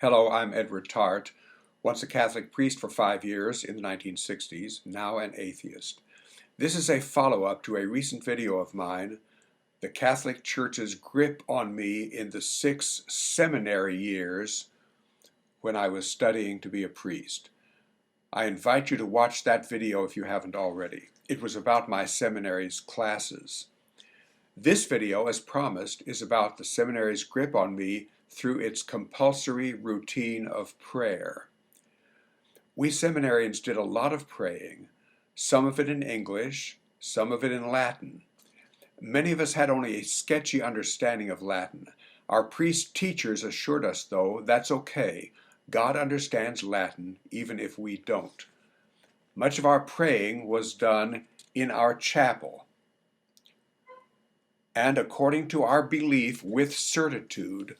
Hello, I'm Edward Tarte, once a Catholic priest for 5 years in the 1960s, now an atheist. This is a follow-up to a recent video of mine, The Catholic Church's Grip on Me in the 6 seminary years when I was studying to be a priest. I invite you to watch that video if you haven't already. It was about my seminary's classes. This video, as promised, is about the seminary's grip on me through its compulsory routine of prayer. We seminarians did a lot of praying, some of it in English, some of it in Latin. Many of us had only a sketchy understanding of Latin. Our priest teachers assured us, though, that's okay. God understands Latin, even if we don't. Much of our praying was done in our chapel. And according to our belief with certitude,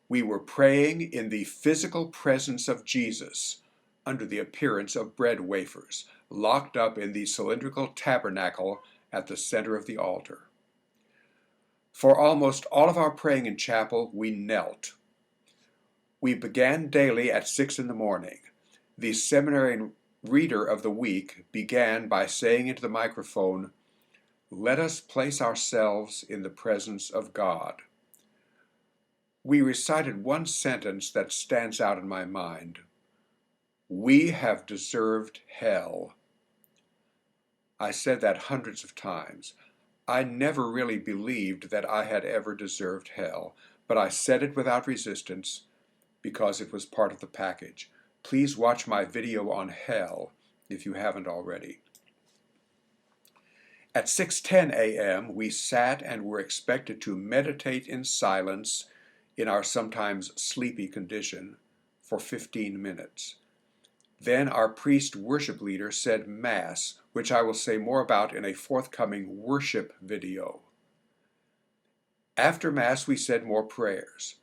we were praying in the physical presence of Jesus under the appearance of bread wafers, locked up in the cylindrical tabernacle at the center of the altar. For almost all of our praying in chapel, we knelt. We began daily at 6 in the morning. The seminary reader of the week began by saying into the microphone, "Let us place ourselves in the presence of God." We recited one sentence that stands out in my mind. We have deserved hell. I said that hundreds of times. I never really believed that I had ever deserved hell, but I said it without resistance because it was part of the package. Please watch my video on hell if you haven't already. At 6:10 a.m., we sat and were expected to meditate in silence in our sometimes sleepy condition for 15 minutes. Then our priest worship leader said Mass, which I will say more about in a forthcoming worship video. After Mass, we said more prayers.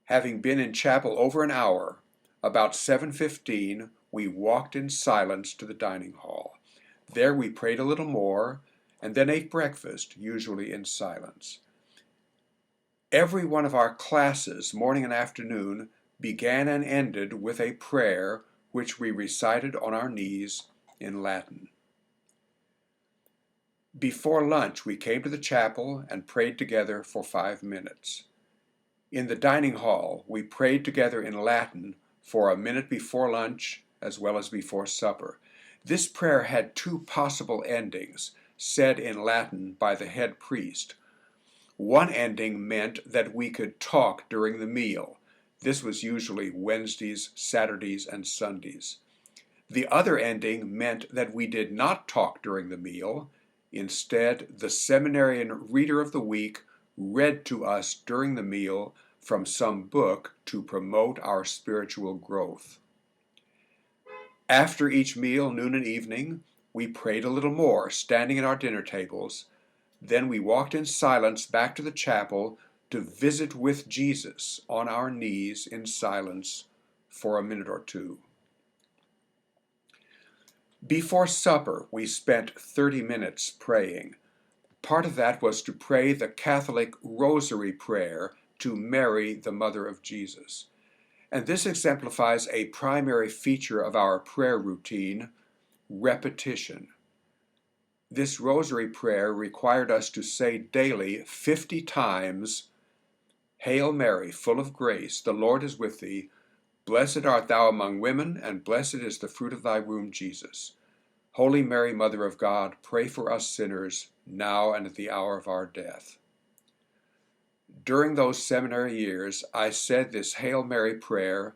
Having been in chapel over an hour, about 7:15, we walked in silence to the dining hall. There we prayed a little more, and then ate breakfast, usually in silence. Every one of our classes, morning and afternoon, began and ended with a prayer which we recited on our knees in Latin. Before lunch, we came to the chapel and prayed together for 5 minutes. In the dining hall, we prayed together in Latin for a minute before lunch as well as before supper. This prayer had two possible endings, said in Latin by the head priest. One ending meant that we could talk during the meal. This was usually Wednesdays, Saturdays, and Sundays. The other ending meant that we did not talk during the meal. Instead, the seminarian reader of the week read to us during the meal from some book to promote our spiritual growth. After each meal, noon and evening, we prayed a little more, standing at our dinner tables. Then we walked in silence back to the chapel to visit with Jesus on our knees in silence for a minute or two. Before supper, we spent 30 minutes praying. Part of that was to pray the Catholic Rosary Prayer to Mary, the Mother of Jesus. And this exemplifies a primary feature of our prayer routine, repetition. This rosary prayer required us to say daily 50 times, "Hail Mary, full of grace, the Lord is with thee. Blessed art thou among women, and blessed is the fruit of thy womb, Jesus. Holy Mary, Mother of God, pray for us sinners, now and at the hour of our death." During those seminary years, I said this Hail Mary prayer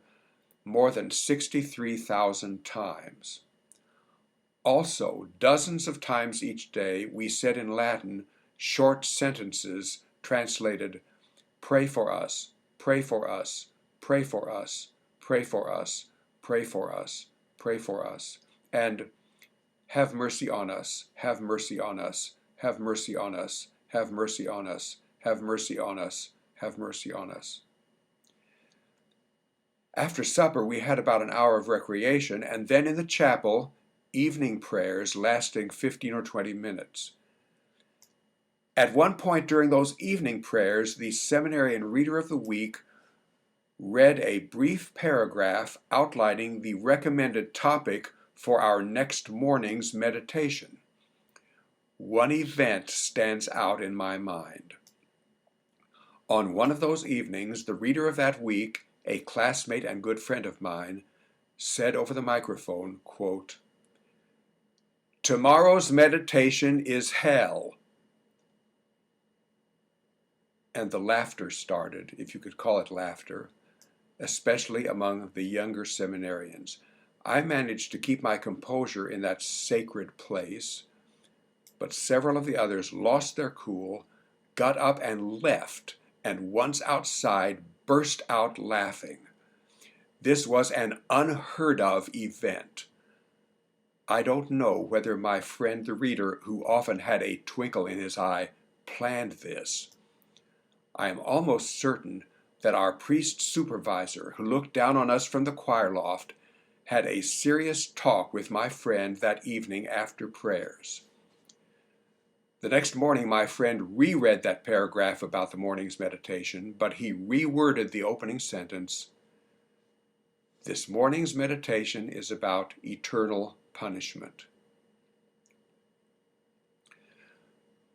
more than 63,000 times. Also, dozens of times each day, we said in Latin short sentences translated, "Pray for us, pray for us, pray for us, pray for us, pray for us, pray for us," and "Have mercy on us, have mercy on us, have mercy on us, have mercy on us, have mercy on us, have mercy on us." After supper, we had about an hour of recreation, and then in the chapel, evening prayers lasting 15 or 20 minutes. At one point during those evening prayers, the seminarian reader of the week read a brief paragraph outlining the recommended topic for our next morning's meditation. One event stands out in my mind. On one of those evenings, the reader of that week, a classmate and good friend of mine, said over the microphone, quote, "Tomorrow's meditation is hell." And the laughter started, if you could call it laughter, especially among the younger seminarians. I managed to keep my composure in that sacred place, but several of the others lost their cool, got up and left, and once outside burst out laughing. This was an unheard of event. I don't know whether my friend the reader, who often had a twinkle in his eye, planned this. I am almost certain that our priest supervisor, who looked down on us from the choir loft, had a serious talk with my friend that evening after prayers. The next morning, my friend reread that paragraph about the morning's meditation, but he reworded the opening sentence. This morning's meditation is about eternal punishment.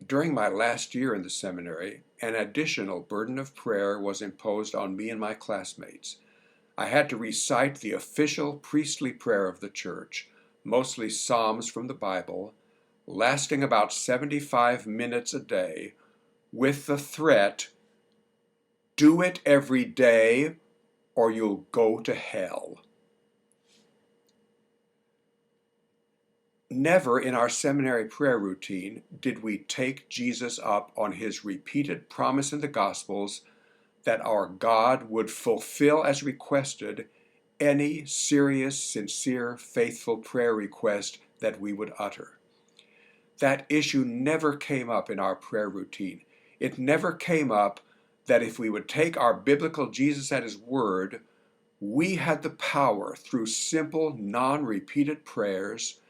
During my last year in the seminary, an additional burden of prayer was imposed on me and my classmates. I had to recite the official priestly prayer of the church, mostly Psalms from the Bible, lasting about 75 minutes a day, with the threat, do it every day or you'll go to hell. Never in our seminary prayer routine did we take Jesus up on his repeated promise in the Gospels that our God would fulfill as requested any serious, sincere, faithful prayer request that we would utter. That issue never came up in our prayer routine. It never came up that if we would take our biblical Jesus at his word, we had the power through simple, non-repeated prayers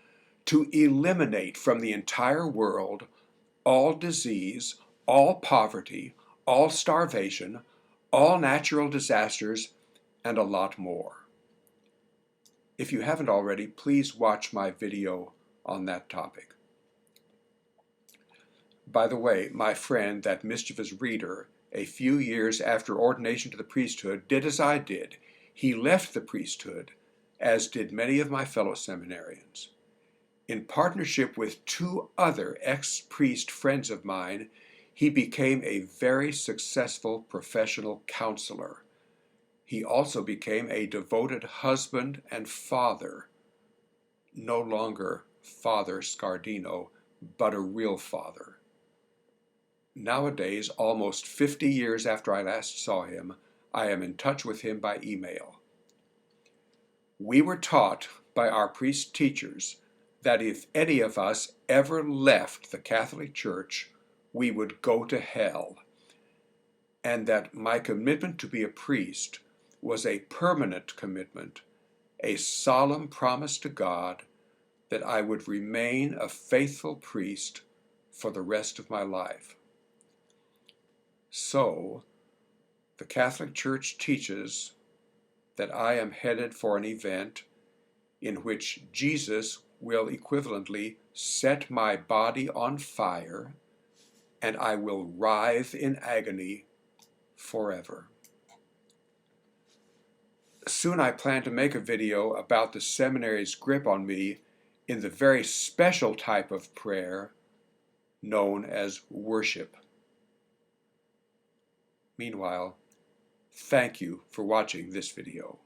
to eliminate from the entire world all disease, all poverty, all starvation, all natural disasters, and a lot more. If you haven't already, please watch my video on that topic. By the way, my friend, that mischievous reader, a few years after ordination to the priesthood, did as I did. He left the priesthood, as did many of my fellow seminarians. In partnership with two other ex-priest friends of mine, he became a very successful professional counselor. He also became a devoted husband and father, no longer Father Scardino, but a real father. Nowadays, almost 50 years after I last saw him, I am in touch with him by email. We were taught by our priest teachers that if any of us ever left the Catholic Church, we would go to hell, and that my commitment to be a priest was a permanent commitment, a solemn promise to God that I would remain a faithful priest for the rest of my life. So, the Catholic Church teaches that I am headed for an event in which Jesus will equivalently set my body on fire, and I will writhe in agony forever. Soon I plan to make a video about the seminary's grip on me in the very special type of prayer known as worship. Meanwhile, thank you for watching this video.